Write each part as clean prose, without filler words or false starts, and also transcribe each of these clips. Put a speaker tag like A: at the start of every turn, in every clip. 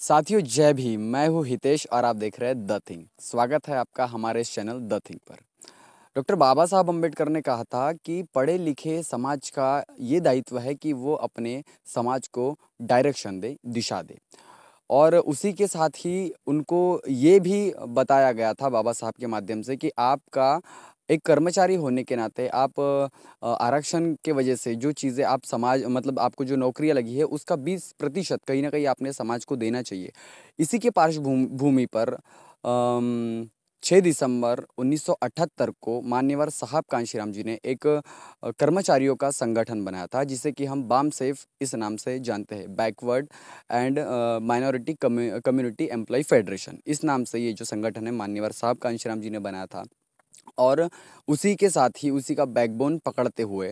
A: साथियों जय भीम। मैं हूँ हितेश और आप देख रहे हैं द थिंग। स्वागत है आपका हमारे इस चैनल द थिंग पर। डॉक्टर बाबा साहब अम्बेडकर ने कहा था कि पढ़े लिखे समाज का ये दायित्व है कि वो अपने समाज को डायरेक्शन दे, दिशा दे। और उसी के साथ ही उनको ये भी बताया गया था बाबा साहब के माध्यम से कि आपका एक कर्मचारी होने के नाते आप आरक्षण के वजह से जो चीज़ें आप समाज मतलब आपको जो नौकरियां लगी है उसका 20% कहीं ना कहीं आपने समाज को देना चाहिए। इसी के पार्श्वभूमि भूमि पर 6 दिसंबर 1978 को मान्यवर साहब कांशीराम जी ने एक कर्मचारियों का संगठन बनाया था जिसे कि हम बाम सेफ इस नाम से जानते हैं, backward and minority community employ federation. इस नाम से ये जो संगठन है मान्यवर साहब कांशीराम जी ने बनाया था। और उसी के साथ ही उसी का बैकबोन पकड़ते हुए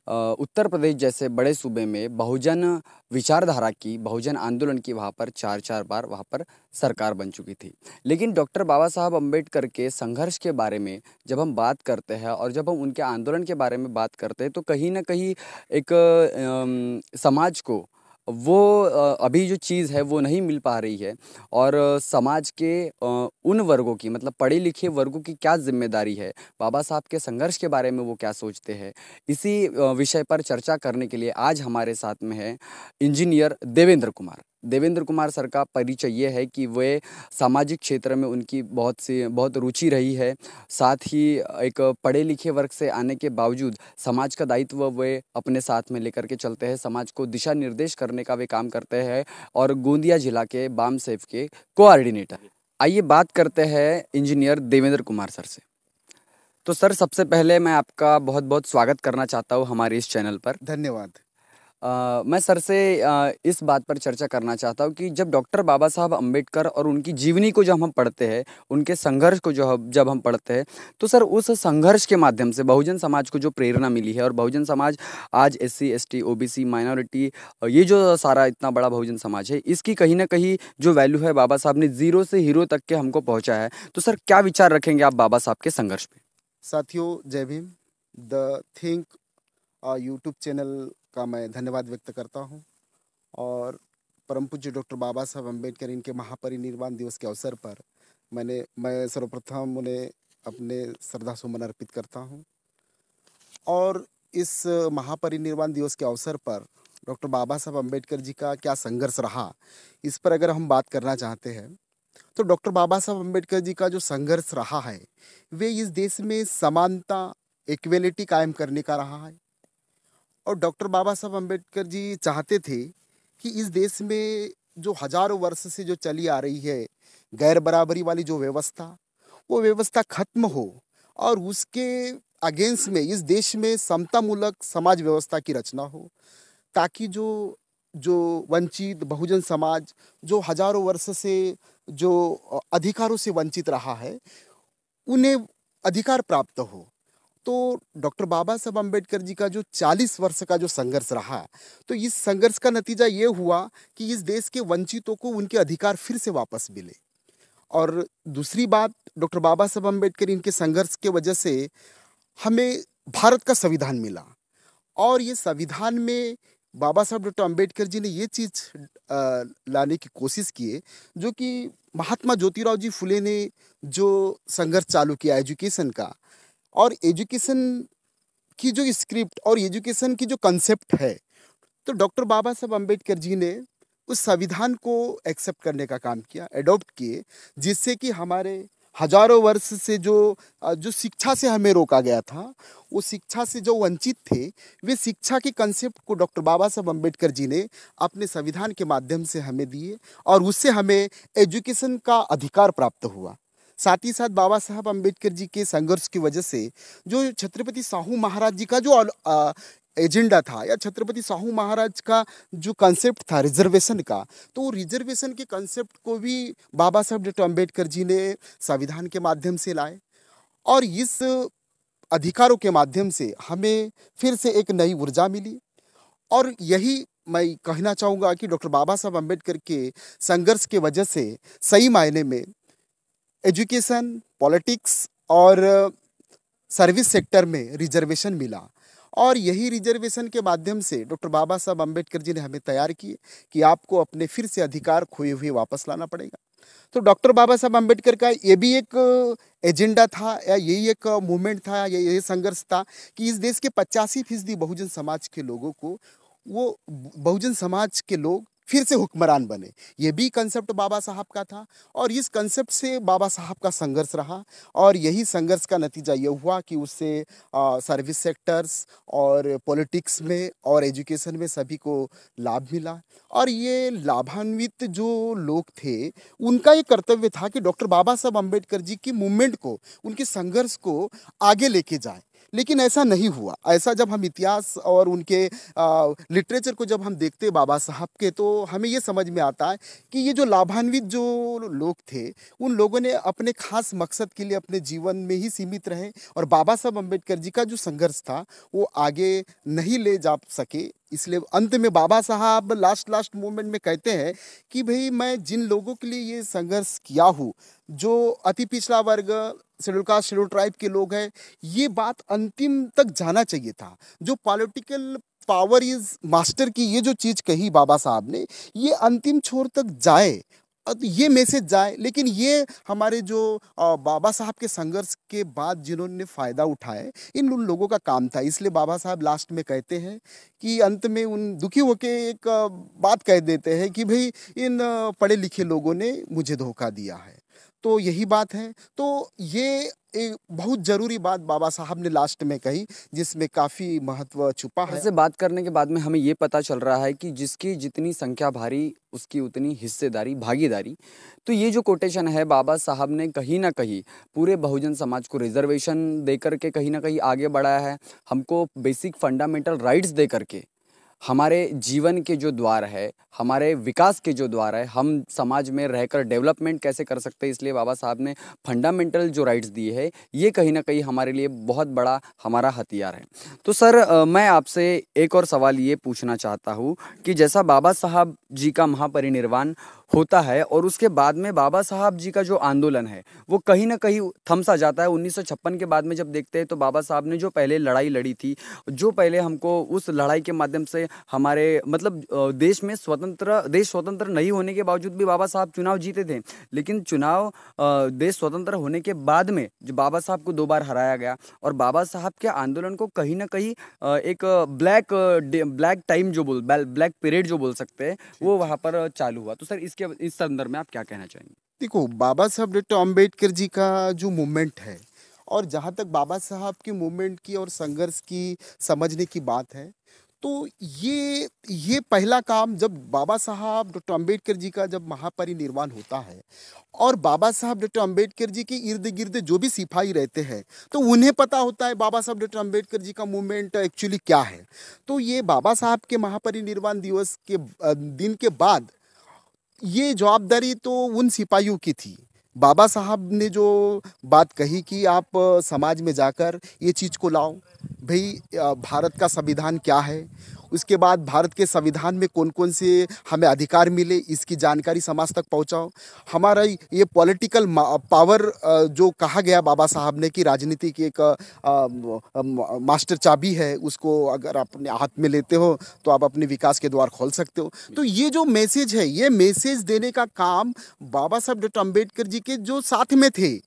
A: उत्तर प्रदेश जैसे बड़े सूबे में बहुजन विचारधारा की, बहुजन आंदोलन की वहाँ पर 4-4 बार वहाँ पर सरकार बन चुकी थी। लेकिन डॉक्टर बाबा साहब अम्बेडकर के संघर्ष के बारे में जब हम बात करते हैं और जब हम उनके आंदोलन के बारे में बात करते हैं तो कहीं न कहीं एक समाज को वो अभी जो चीज़ है वो नहीं मिल पा रही है। और समाज के उन वर्गों की मतलब पढ़े लिखे वर्गों की क्या जिम्मेदारी है, बाबा साहब के संघर्ष के बारे में वो क्या सोचते हैं, इसी विषय पर चर्चा करने के लिए आज हमारे साथ में है इंजीनियर देवेंद्र कुमार। देवेंद्र कुमार सर का परिचय ये है कि वे सामाजिक क्षेत्र में उनकी बहुत रुचि रही है। साथ ही एक पढ़े लिखे वर्ग से आने के बावजूद समाज का दायित्व वे अपने साथ में लेकर के चलते हैं, समाज को दिशा निर्देश करने का वे काम करते हैं और गोंदिया जिला के बाम सेफ के कोऑर्डिनेटर। आइए बात करते हैं इंजीनियर देवेंद्र कुमार सर से। तो सर सबसे पहले मैं आपका बहुत बहुत स्वागत करना चाहता हूँ हमारे इस चैनल पर।
B: धन्यवाद।
A: मैं सर से इस बात पर चर्चा करना चाहता हूँ कि जब डॉक्टर बाबा साहब अम्बेडकर और उनकी जीवनी को जब हम पढ़ते हैं, उनके संघर्ष को जब हम पढ़ते हैं तो सर उस संघर्ष के माध्यम से बहुजन समाज को जो प्रेरणा मिली है और बहुजन समाज आज SC ST OBC माइनॉरिटी ये जो सारा इतना बड़ा बहुजन समाज है इसकी कहीं ना कहीं जो वैल्यू है बाबा साहब ने जीरो से हीरो तक के हमको पहुँचाया है। तो सर क्या विचार रखेंगे आप बाबा साहब के संघर्ष पे?
B: साथियों जय Bhim. The think YouTube channel का मैं धन्यवाद व्यक्त करता हूं और परम पूज्य डॉक्टर बाबा साहब अम्बेडकर इनके महापरिनिर्वाण दिवस के अवसर पर मैं सर्वप्रथम उन्हें अपने श्रद्धा सुमन अर्पित करता हूं। और इस महापरिनिर्वाण दिवस के अवसर पर डॉक्टर बाबा साहब अम्बेडकर जी का क्या संघर्ष रहा, इस पर अगर हम बात करना चाहते हैं तो डॉक्टर बाबा साहब अम्बेडकर जी का जो संघर्ष रहा है वे इस देश में समानता, इक्वेलिटी कायम करने का रहा है। और डॉक्टर बाबा साहब अम्बेडकर जी चाहते थे कि इस देश में जो हजारों वर्ष से जो चली आ रही है गैर बराबरी वाली जो व्यवस्था, वो व्यवस्था खत्म हो और उसके अगेंस्ट में इस देश में समतामूलक समाज व्यवस्था की रचना हो, ताकि जो जो वंचित बहुजन समाज जो हजारों वर्ष से जो अधिकारों से वंचित रहा है उन्हें अधिकार प्राप्त हो। तो डॉक्टर बाबा साहब अम्बेडकर जी का जो 40 वर्ष का जो संघर्ष रहा, तो इस संघर्ष का नतीजा ये हुआ कि इस देश के वंचितों को उनके अधिकार फिर से वापस मिले। और दूसरी बात, डॉक्टर बाबा साहब अम्बेडकर इनके संघर्ष के वजह से हमें भारत का संविधान मिला। और ये संविधान में बाबा साहब डॉक्टर अम्बेडकर जी ने ये चीज़ लाने की कोशिश की है जो कि महात्मा ज्योतिराव जी फुले ने जो संघर्ष चालू किया एजुकेशन का, और एजुकेशन की जो स्क्रिप्ट और एजुकेशन की जो कंसेप्ट है, तो डॉक्टर बाबा साहब अम्बेडकर जी ने उस संविधान को एक्सेप्ट करने का काम किया, एडॉप्ट किए, जिससे कि हमारे हजारों वर्ष से जो शिक्षा से हमें रोका गया था, वो शिक्षा से जो वंचित थे, वे शिक्षा के कंसेप्ट को डॉक्टर बाबा साहब अम्बेडकर जी ने अपने संविधान के माध्यम से हमें दिए और उससे हमें एजुकेशन का अधिकार प्राप्त हुआ। साथ ही साथ बाबा साहब अम्बेडकर जी के संघर्ष की वजह से जो छत्रपति साहू महाराज जी का जो एजेंडा था या छत्रपति साहू महाराज का जो कंसेप्ट था रिजर्वेशन का, तो वो रिजर्वेशन के कंसेप्ट को भी बाबा साहब डॉक्टर अम्बेडकर जी ने संविधान के माध्यम से लाए। और इस अधिकारों के माध्यम से हमें फिर से एक नई ऊर्जा मिली। और यही मैं कहना चाहूँगा कि डॉक्टर बाबा साहब अम्बेडकर के संघर्ष के वजह से सही मायने में एजुकेशन, पॉलिटिक्स और सर्विस सेक्टर में रिजर्वेशन मिला। और यही रिजर्वेशन के माध्यम से डॉक्टर बाबा साहब अम्बेडकर जी ने हमें तैयार किए कि आपको अपने फिर से अधिकार खोए हुए वापस लाना पड़ेगा। तो डॉक्टर बाबा साहब अम्बेडकर का ये भी एक एजेंडा था, या यही एक मूवमेंट था, ये संघर्ष था कि इस देश के 85% बहुजन समाज के लोगों को वो बहुजन समाज के लोग फिर से हुक्मरान बने। ये भी कंसेप्ट बाबा साहब का था और इस कंसेप्ट से बाबा साहब का संघर्ष रहा और यही संघर्ष का नतीजा ये हुआ कि उससे सर्विस सेक्टर्स और पॉलिटिक्स में और एजुकेशन में सभी को लाभ मिला। और ये लाभान्वित जो लोग थे उनका ये कर्तव्य था कि डॉक्टर बाबा साहब अम्बेडकर जी की मूवमेंट को, उनके संघर्ष को आगे लेके जाए। लेकिन ऐसा नहीं हुआ। ऐसा जब हम इतिहास और उनके लिटरेचर को जब हम देखते हैं बाबा साहब के, तो हमें ये समझ में आता है कि ये जो लाभान्वित जो लोग थे उन लोगों ने अपने खास मकसद के लिए अपने जीवन में ही सीमित रहे और बाबा साहब अम्बेडकर जी का जो संघर्ष था वो आगे नहीं ले जा सके। इसलिए अंत में बाबा साहब लास्ट मोमेंट में कहते हैं कि भाई मैं जिन लोगों के लिए ये संघर्ष किया हूँ, जो अति पिछड़ा वर्ग, शेड्यूल कास्ट, शेड्यूल ट्राइब के लोग हैं, ये बात अंतिम तक जाना चाहिए था। जो पॉलिटिकल पावर इज मास्टर की ये जो चीज़ कही बाबा साहब ने, ये अंतिम छोर तक जाए, ये मैसेज जाए। लेकिन ये हमारे जो बाबा साहब के संघर्ष के बाद जिन्होंने फ़ायदा उठाए, इन उन लोगों का काम था। इसलिए बाबा साहब लास्ट में कहते हैं कि अंत में उन दुखी होके एक बात कह देते हैं कि भाई इन पढ़े लिखे लोगों ने मुझे धोखा दिया है। तो यही बात है। तो ये एक बहुत ज़रूरी बात बाबा साहब ने लास्ट में कही जिसमें काफ़ी महत्व छुपा है।
A: ऐसे बात करने के बाद में हमें ये पता चल रहा है कि जिसकी जितनी संख्या भारी उसकी उतनी हिस्सेदारी, भागीदारी। तो ये जो कोटेशन है बाबा साहब ने कहीं ना कहीं पूरे बहुजन समाज को रिजर्वेशन दे करके कहीं ना कहीं आगे बढ़ाया है, हमको बेसिक फंडामेंटल राइट्स दे करके हमारे जीवन के जो द्वार है, हमारे विकास के जो द्वार है, हम समाज में रहकर डेवलपमेंट कैसे कर सकते हैं, इसलिए बाबा साहब ने फंडामेंटल जो राइट्स दिए हैं ये कहीं ना कहीं हमारे लिए बहुत बड़ा हमारा हथियार है। तो सर मैं आपसे एक और सवाल ये पूछना चाहता हूँ कि जैसा बाबा साहब जी का महापरिनिर्वाण होता है और उसके बाद में बाबा साहब जी का जो आंदोलन है वो कहीं ना कहीं थम सा जाता है। 1956 के बाद में जब देखते हैं तो बाबा साहब ने जो पहले लड़ाई लड़ी थी, जो पहले हमको उस लड़ाई के माध्यम से हमारे मतलब देश स्वतंत्र नहीं होने के बावजूद भी बाबा साहब चुनाव जीते थे। लेकिन चुनाव देश स्वतंत्र होने के बाद में जो बाबा साहब को 2 बार हराया गया और बाबा साहब के आंदोलन को कहीं ना कहीं एक ब्लैक टाइम जो ब्लैक पीरियड जो बोल सकते हैं वो वहाँ पर चालू हुआ। तो सर इस संदर्भ में आप क्या कहना चाहेंगे?
B: देखो, बाबा साहब डॉक्टर अम्बेडकर जी का जो मूवमेंट है और जहाँ तक बाबा साहब की मूवमेंट की और संघर्ष की समझने की बात है, तो ये पहला काम जब बाबा साहब डॉक्टर अम्बेडकर जी का जब महापरिनिर्वाण होता है और बाबा साहब डॉक्टर अम्बेडकर जी के इर्द गिर्द जो भी सिपाही रहते हैं तो उन्हें पता होता है बाबा साहब डॉक्टर अम्बेडकर जी का मूवमेंट एक्चुअली क्या है। तो ये बाबा साहब के महापरिनिर्वाण दिवस के दिन के बाद ये जवाबदारी तो उन सिपाहियों की थी। बाबा साहब ने जो बात कही कि आप समाज में जाकर ये चीज़ को लाओ, भाई भारत का संविधान क्या है, उसके बाद भारत के संविधान में कौन कौन से हमें अधिकार मिले इसकी जानकारी समाज तक पहुंचाओ। हमारा ये पॉलिटिकल पावर जो कहा गया बाबा साहब ने कि राजनीति की एक मास्टर चाबी है, उसको अगर आप अपने हाथ में लेते हो तो आप अपने विकास के द्वार खोल सकते हो। तो ये जो मैसेज है, ये मैसेज देने का काम बाबा साहब डॉक्टर अम्बेडकर जी के जो साथ में थे,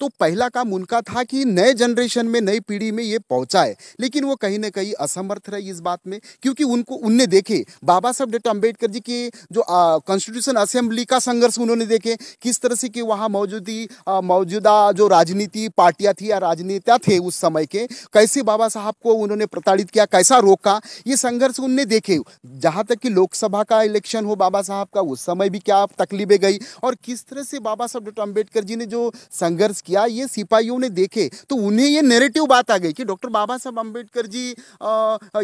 B: तो पहला काम उनका था कि नए जनरेशन में, नई पीढ़ी में ये पहुंचाए। लेकिन वो कहीं ना कहीं असमर्थ रहे इस बात में, क्योंकि उनने देखे बाबा साहब डॉक्टर अम्बेडकर जी के जो कॉन्स्टिट्यूशन असेंबली का संघर्ष उन्होंने देखे, किस तरह से कि वहाँ मौजूदा जो राजनीति पार्टियां थी या राजनेता थे उस समय के, कैसे बाबा साहब को उन्होंने प्रताड़ित किया, कैसा रोका, ये संघर्ष उनने देखे। जहाँ तक कि लोकसभा का इलेक्शन हो बाबा साहब का, उस समय भी क्या तकलीफें गई और किस तरह से बाबा साहब डॉक्टर अम्बेडकर जी ने जो संघर्ष किया ये सिपाहियों ने देखे। तो उन्हें ये नैरेटिव बात आ गई कि डॉक्टर बाबा साहब अम्बेडकर जी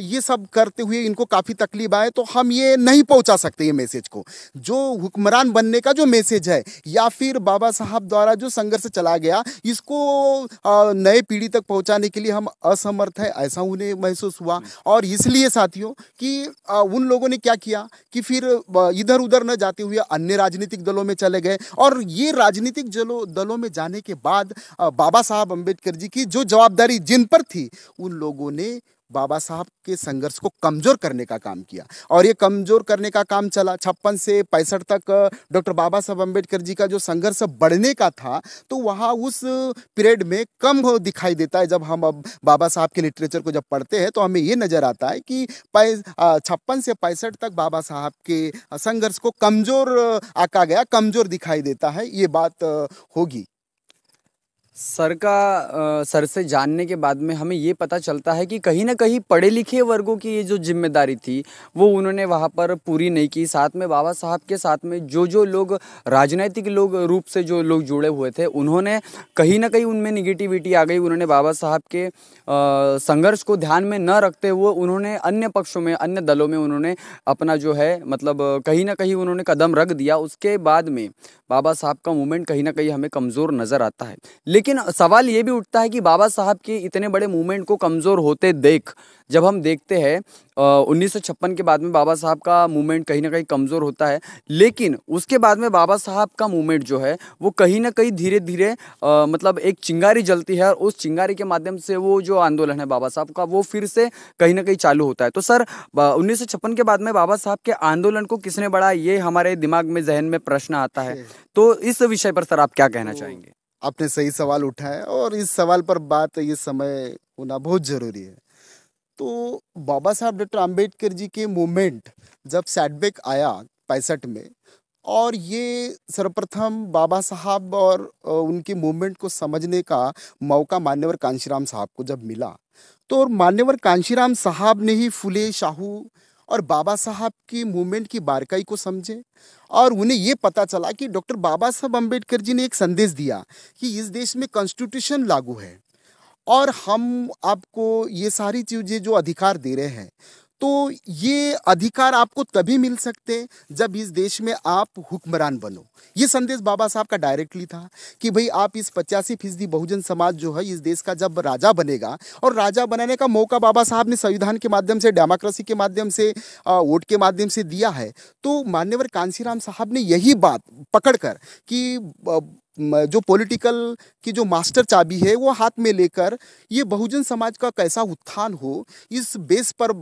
B: ये सब करते हुए इनको काफ़ी तकलीफ आए, तो हम ये नहीं पहुंचा सकते ये मैसेज को, जो हुक्मरान बनने का जो मैसेज है या फिर बाबा साहब द्वारा जो संघर्ष चला गया, इसको नए पीढ़ी तक पहुंचाने के लिए हम असमर्थ है, ऐसा उन्हें महसूस हुआ। और इसलिए साथियों कि उन लोगों ने क्या किया कि फिर इधर उधर न जाते हुए अन्य राजनीतिक दलों में चले गए और ये राजनीतिक दलों में जाने के बाद बाद बाबा साहब अम्बेडकर जी की जो जवाबदारी जिन पर थी, उन लोगों ने बाबा साहब के संघर्ष को कमज़ोर करने का काम किया। और ये कमज़ोर करने का काम चला 56 से 65 तक। डॉक्टर बाबा साहब अम्बेडकर जी का जो संघर्ष बढ़ने का था, तो वहाँ उस पीरियड में कम हो दिखाई देता है। जब हम अब बाबा साहब के लिटरेचर को जब पढ़ते हैं, तो हमें ये नज़र आता है कि 56 से 65 तक बाबा साहब के संघर्ष को कमज़ोर आंका गया, कमज़ोर दिखाई देता है। ये बात होगी।
A: सर से जानने के बाद में हमें ये पता चलता है कि कहीं न कहीं पढ़े लिखे वर्गों की ये जो ज़िम्मेदारी थी, वो उन्होंने वहाँ पर पूरी नहीं की। साथ में बाबा साहब के साथ में जो लोग राजनैतिक रूप से जो लोग जुड़े हुए थे, उन्होंने कहीं न कहीं उनमें नेगेटिविटी आ गई। उन्होंने बाबा साहब के संघर्ष को ध्यान में न रखते हुए उन्होंने अन्य पक्षों में, अन्य दलों में उन्होंने अपना जो है मतलब कहीं न कहीं उन्होंने कदम रख दिया। उसके बाद में बाबा साहब का मूवमेंट कहीं न कहीं हमें कमज़ोर नज़र आता है। लेकिन सवाल ये भी उठता है कि बाबा साहब के इतने बड़े मूवमेंट को कमज़ोर होते देख, जब हम देखते हैं 1956 के बाद में बाबा साहब का मूवमेंट कहीं न कहीं कमज़ोर होता है, लेकिन उसके बाद में बाबा साहब का मूवमेंट जो है वो कहीं न कहीं धीरे-धीरे मतलब एक चिंगारी जलती है, और उस चिंगारी के माध्यम से वो जो आंदोलन है बाबा साहब का, वो फिर से कहीं न कहीं चालू होता है। तो सर 1956 के बाद में बाबा साहब के आंदोलन को किसने बढ़ाया, ये हमारे दिमाग में, ज़हन में प्रश्न आता है। तो इस विषय पर सर आप क्या कहना चाहेंगे?
B: आपने सही सवाल उठाया, और इस सवाल पर बात इस समय होना बहुत ज़रूरी है। तो बाबा साहब डॉक्टर अंबेडकर जी के मूवमेंट जब सेटबैक आया 65 में, और ये सर्वप्रथम बाबा साहब और उनके मूवमेंट को समझने का मौका मान्यवर कांशीराम साहब को जब मिला, तो और मान्यवर कांशीराम साहब ने ही फुले शाहू और बाबा साहब की मूवमेंट की बारीकाई को समझे। और उन्हें ये पता चला कि डॉक्टर बाबा साहब अम्बेडकर जी ने एक संदेश दिया कि इस देश में कॉन्स्टिट्यूशन लागू है, और हम आपको ये सारी चीज़ें जो अधिकार दे रहे हैं, तो ये अधिकार आपको तभी मिल सकते हैं जब इस देश में आप हुक्मरान बनो। ये संदेश बाबा साहब का डायरेक्टली था कि भाई आप इस 85% बहुजन समाज जो है इस देश का जब राजा बनेगा, और राजा बनाने का मौका बाबा साहब ने संविधान के माध्यम से, डेमोक्रेसी के माध्यम से, वोट के माध्यम से दिया है। तो मान्यवर कांशीराम साहब ने यही बात पकड़कर कि जो पॉलिटिकल की जो मास्टर चाबी है वो हाथ में लेकर ये बहुजन समाज का कैसा उत्थान हो, इस बेस पर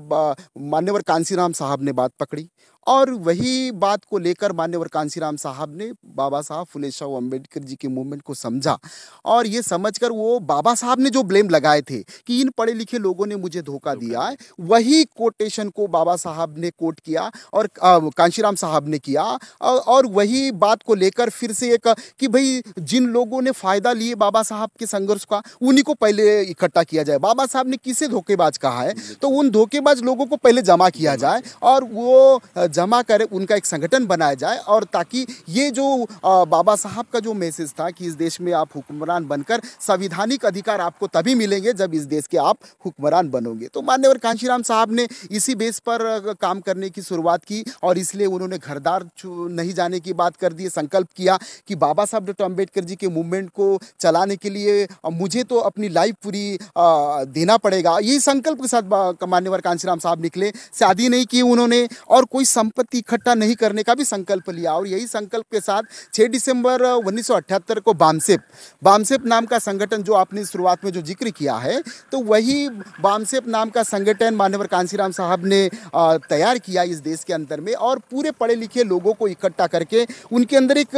B: मान्यवर कांशीराम साहब ने बात पकड़ी। और वही बात को लेकर मान्यवर कांशीराम साहब ने बाबा साहब फुले शाह अम्बेडकर जी के मूवमेंट को समझा, और ये समझकर वो बाबा साहब ने जो ब्लेम लगाए थे कि इन पढ़े लिखे लोगों ने मुझे धोखा दिया है, वही कोटेशन को बाबा साहब ने कोट किया और कांशीराम साहब ने किया। और वही बात को लेकर फिर से एक कि भाई जिन लोगों ने फ़ायदा लिए बाबा साहब के संघर्ष का, उन्हीं को पहले इकट्ठा किया जाए। बाबा साहब ने किसे धोखेबाज कहा है, तो उन धोखेबाज लोगों को पहले जमा किया जाए, और वो जमा कर उनका एक संगठन बनाया जाए, और ताकि ये जो बाबा साहब का जो मैसेज था कि इस देश में आप हुक्मरान बनकर संविधानिक अधिकार आपको तभी मिलेंगे जब इस देश के आप हुक्मरान बनोगे। तो मान्यवर कांशीराम साहब ने इसी बेस पर काम करने की शुरुआत की, और इसलिए उन्होंने घरदार नहीं जाने की बात कर दी, संकल्प किया कि बाबा साहब डॉक्टर अम्बेडकर जी के मूवमेंट को चलाने के लिए मुझे तो अपनी लाइफ पूरी देना पड़ेगा। यही संकल्प के साथ मान्यवर कांशीराम साहब निकले। शादी नहीं की उन्होंने, और कोई संपत्ति इकट्ठा नहीं करने का भी संकल्प लिया, और यही संकल्प के साथ 6 दिसंबर 1978 को बामसेप नाम का संगठन, जो आपने शुरुआत में जो जिक्र किया है, तो वही बामसेप नाम का संगठन मान्यवर कांशीराम साहब ने तैयार किया इस देश के अंदर में, और पूरे पढ़े लिखे लोगों को इकट्ठा करके उनके अंदर एक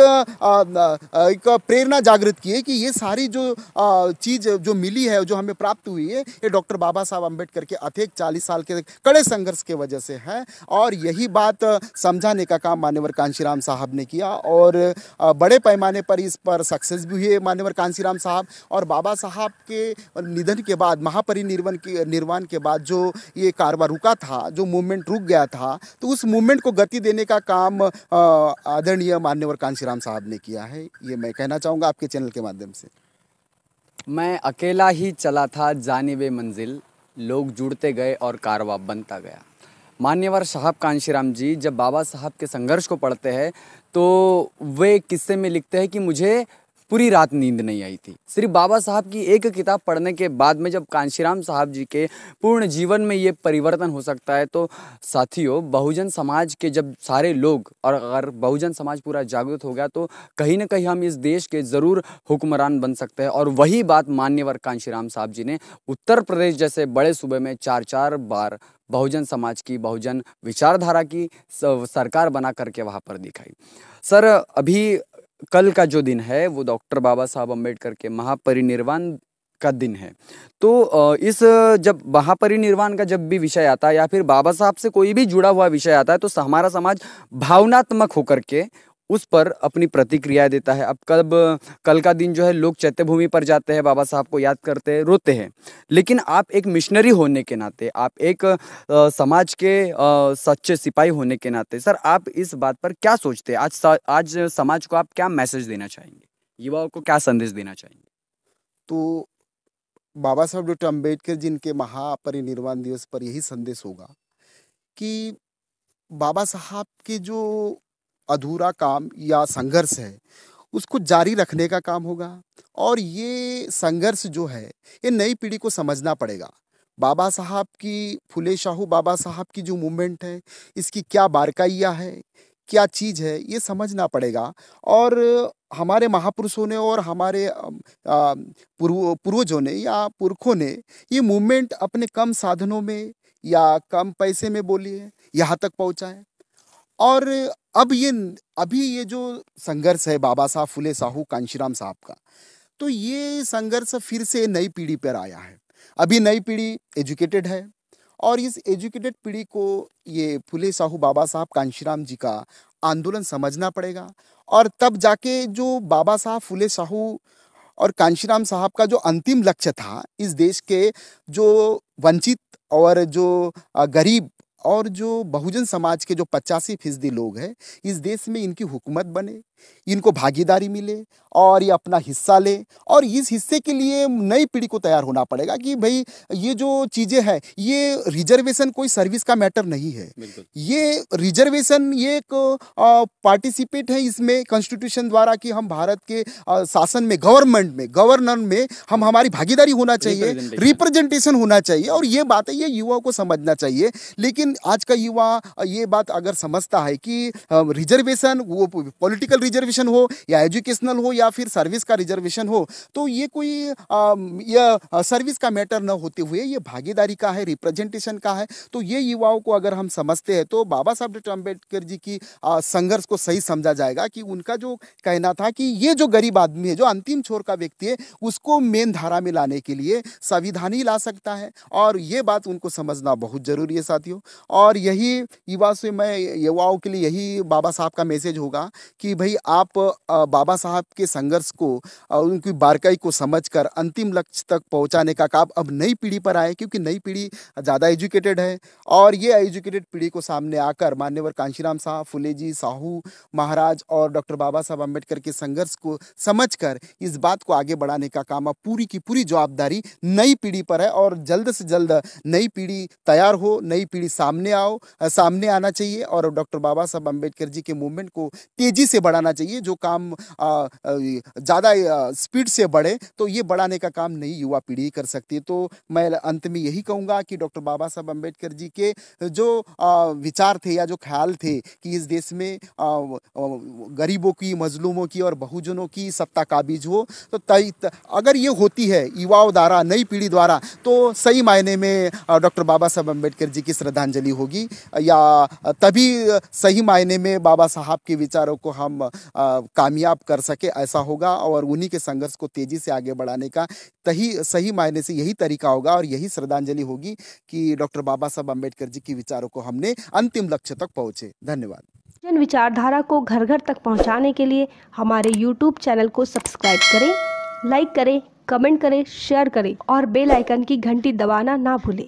B: प्रेरणा जागृत की है कि ये सारी जो चीज़ जो मिली है, जो हमें प्राप्त हुई है, ये डॉक्टर बाबा साहब अम्बेडकर के अथक 40 साल के कड़े संघर्ष के वजह से है। और यही बात समझाने का काम मान्यवर कांशीराम साहब ने किया, और बड़े पैमाने पर इस पर सक्सेस भी हुए मान्यवर कांशीराम साहब। और बाबा साहब के निधन के बाद, महापरिनिर्वाण के बाद जो ये कारवां रुका था, जो मूवमेंट रुक गया था, तो उस मूवमेंट को गति देने का काम आदरणीय मान्यवर कांशीराम साहब ने किया है। ये मैं कहना चाहूँगा आपके चैनल के माध्यम से।
A: मैं अकेला ही चला था जानिबे मंजिल, लोग जुड़ते गए और कारवां बनता गया। मान्यवर साहब कांशीराम जी जब बाबा साहब के संघर्ष को पढ़ते हैं, तो वे किस्से में लिखते हैं कि मुझे पूरी रात नींद नहीं आई थी। सिर्फ बाबा साहब की एक किताब पढ़ने के बाद में जब कांशीराम साहब जी के पूर्ण जीवन में ये परिवर्तन हो सकता है, तो साथियों, बहुजन समाज के जब सारे लोग, और अगर बहुजन समाज पूरा जागरूक हो गया, तो कहीं ना कहीं हम इस देश के ज़रूर हुक्मरान बन सकते हैं। और वही बात मान्यवर कांशीराम साहब जी ने उत्तर प्रदेश जैसे बड़े सूबे में 4-4 बार बहुजन समाज की, बहुजन विचारधारा की सरकार बना करके वहाँ पर दिखाई। सर, अभी कल का जो दिन है वो डॉक्टर बाबा साहब अम्बेडकर के महापरिनिर्वाण का दिन है। तो इस जब महापरिनिर्वाण का जब भी विषय आता है या फिर बाबा साहब से कोई भी जुड़ा हुआ विषय आता है, तो हमारा समाज भावनात्मक होकर के उस पर अपनी प्रतिक्रिया देता है। अब कल का दिन जो है, लोग चैत्य भूमि पर जाते हैं, बाबा साहब को याद करते हैं, रोते हैं। लेकिन आप एक मिशनरी होने के नाते, आप एक समाज के सच्चे सिपाही होने के नाते, सर, आप इस बात पर क्या सोचते हैं? आज समाज को आप क्या मैसेज देना चाहेंगे? युवाओं को क्या संदेश देना चाहेंगे?
B: तो बाबा साहब डॉक्टर अम्बेडकर जी के महापरिनिर्वाण दिवस पर यही संदेश होगा कि बाबा साहब के जो अधूरा काम या संघर्ष है, उसको जारी रखने का काम होगा। और ये संघर्ष जो है, ये नई पीढ़ी को समझना पड़ेगा। बाबा साहब की, फुले शाहू बाबा साहब की जो मूवमेंट है, इसकी क्या बारकाइयाँ है, क्या चीज़ है, ये समझना पड़ेगा। और हमारे महापुरुषों ने और हमारे पूर्वजों ने या पुरखों ने ये मूवमेंट अपने कम साधनों में या कम पैसे में बोलिए यहाँ तक पहुँचा है। और अभी ये जो संघर्ष है बाबा साहब, फुले साहू, कांशीराम साहब का, तो ये संघर्ष फिर से नई पीढ़ी पर आया है। अभी नई पीढ़ी एजुकेटेड है और इस एजुकेटेड पीढ़ी को ये फुले साहू, बाबा साहब, कांशीराम जी का आंदोलन समझना पड़ेगा। और तब जाके जो बाबा साहब, फुले साहू और कांशीराम साहब का जो अंतिम लक्ष्य था, इस देश के जो वंचित और जो गरीब और जो बहुजन समाज के जो 85% लोग हैं, इस देश में इनकी हुकूमत बने, इनको भागीदारी मिले और ये अपना हिस्सा ले। और इस हिस्से के लिए नई पीढ़ी को तैयार होना पड़ेगा कि भाई ये जो चीज़ें हैं, ये रिजर्वेशन कोई सर्विस का मैटर नहीं है। ये रिजर्वेशन ये एक पार्टिसिपेट है इसमें कॉन्स्टिट्यूशन द्वारा कि हम भारत के शासन में, गवर्नर में हम हमारी भागीदारी होना चाहिए, रिप्रेजेंटेशन होना चाहिए। और ये बात है, ये युवाओं को समझना चाहिए। लेकिन आज का युवा ये बात अगर समझता है कि रिजर्वेशन, वो पॉलिटिकल रिजर्वेशन हो या एजुकेशनल हो या फिर सर्विस का रिजर्वेशन हो, तो ये कोई ये सर्विस का मैटर न होते हुए ये भागीदारी का है, रिप्रेजेंटेशन का है। तो ये युवाओं को अगर हम समझते हैं, तो बाबा साहब डॉक्टर अम्बेडकर जी की संघर्ष को सही समझा जाएगा कि उनका जो कहना था कि ये जो गरीब आदमी है, जो अंतिम छोर का व्यक्ति है, उसको मेन धारा में लाने के लिए संविधान ही ला सकता है। और ये बात उनको समझना बहुत जरूरी है साथियों। और यही युवा से मैं युवाओं के लिए यही बाबा साहब का मैसेज होगा कि भाई आप बाबा साहब के संघर्ष को, उनकी बारकाई को समझकर अंतिम लक्ष्य तक पहुंचाने का काम अब नई पीढ़ी पर आए, क्योंकि नई पीढ़ी ज़्यादा एजुकेटेड है। और ये एजुकेटेड पीढ़ी को सामने आकर मान्यवर कांशीराम साहब, फुले जी, साहू महाराज और डॉक्टर बाबा साहब अम्बेडकर के संघर्ष को समझकर इस बात को आगे बढ़ाने का काम अब पूरी की पूरी जवाबदारी नई पीढ़ी पर है। और जल्द से जल्द नई पीढ़ी तैयार हो, नई पीढ़ी सामने आना चाहिए और डॉक्टर बाबा साहब अम्बेडकर जी के मूवमेंट को तेजी से बढ़ाना चाहिए। जो काम ज़्यादा स्पीड से बढ़े, तो ये बढ़ाने का काम नई युवा पीढ़ी कर सकती है। तो मैं अंत में यही कहूँगा कि डॉक्टर बाबा साहब अम्बेडकर जी के जो विचार थे या जो ख्याल थे कि इस देश में गरीबों की, मजलूमों की और बहुजनों की सत्ता काबिज हो, तो अगर ये होती है युवाओं द्वारा, नई पीढ़ी द्वारा, तो सही मायने में डॉक्टर बाबा साहब अम्बेडकर जी की श्रद्धांजलि होगी, या तभी सही मायने में बाबा साहब के विचारों को हम कामयाब कर सके, ऐसा होगा। और उन्हीं के संघर्ष को तेजी से आगे बढ़ाने का सही मायने से यही तरीका होगा और यही श्रद्धांजलि होगी कि डॉक्टर बाबा साहब अम्बेडकर जी के विचारों को हमने अंतिम लक्ष्य तक पहुँचे। धन्यवाद।
C: जन विचारधारा को घर घर तक पहुंचाने के लिए हमारे YouTube चैनल को सब्सक्राइब करें, लाइक करें, कमेंट करें, शेयर करें और बेल आइकन की घंटी दबाना ना भूलें।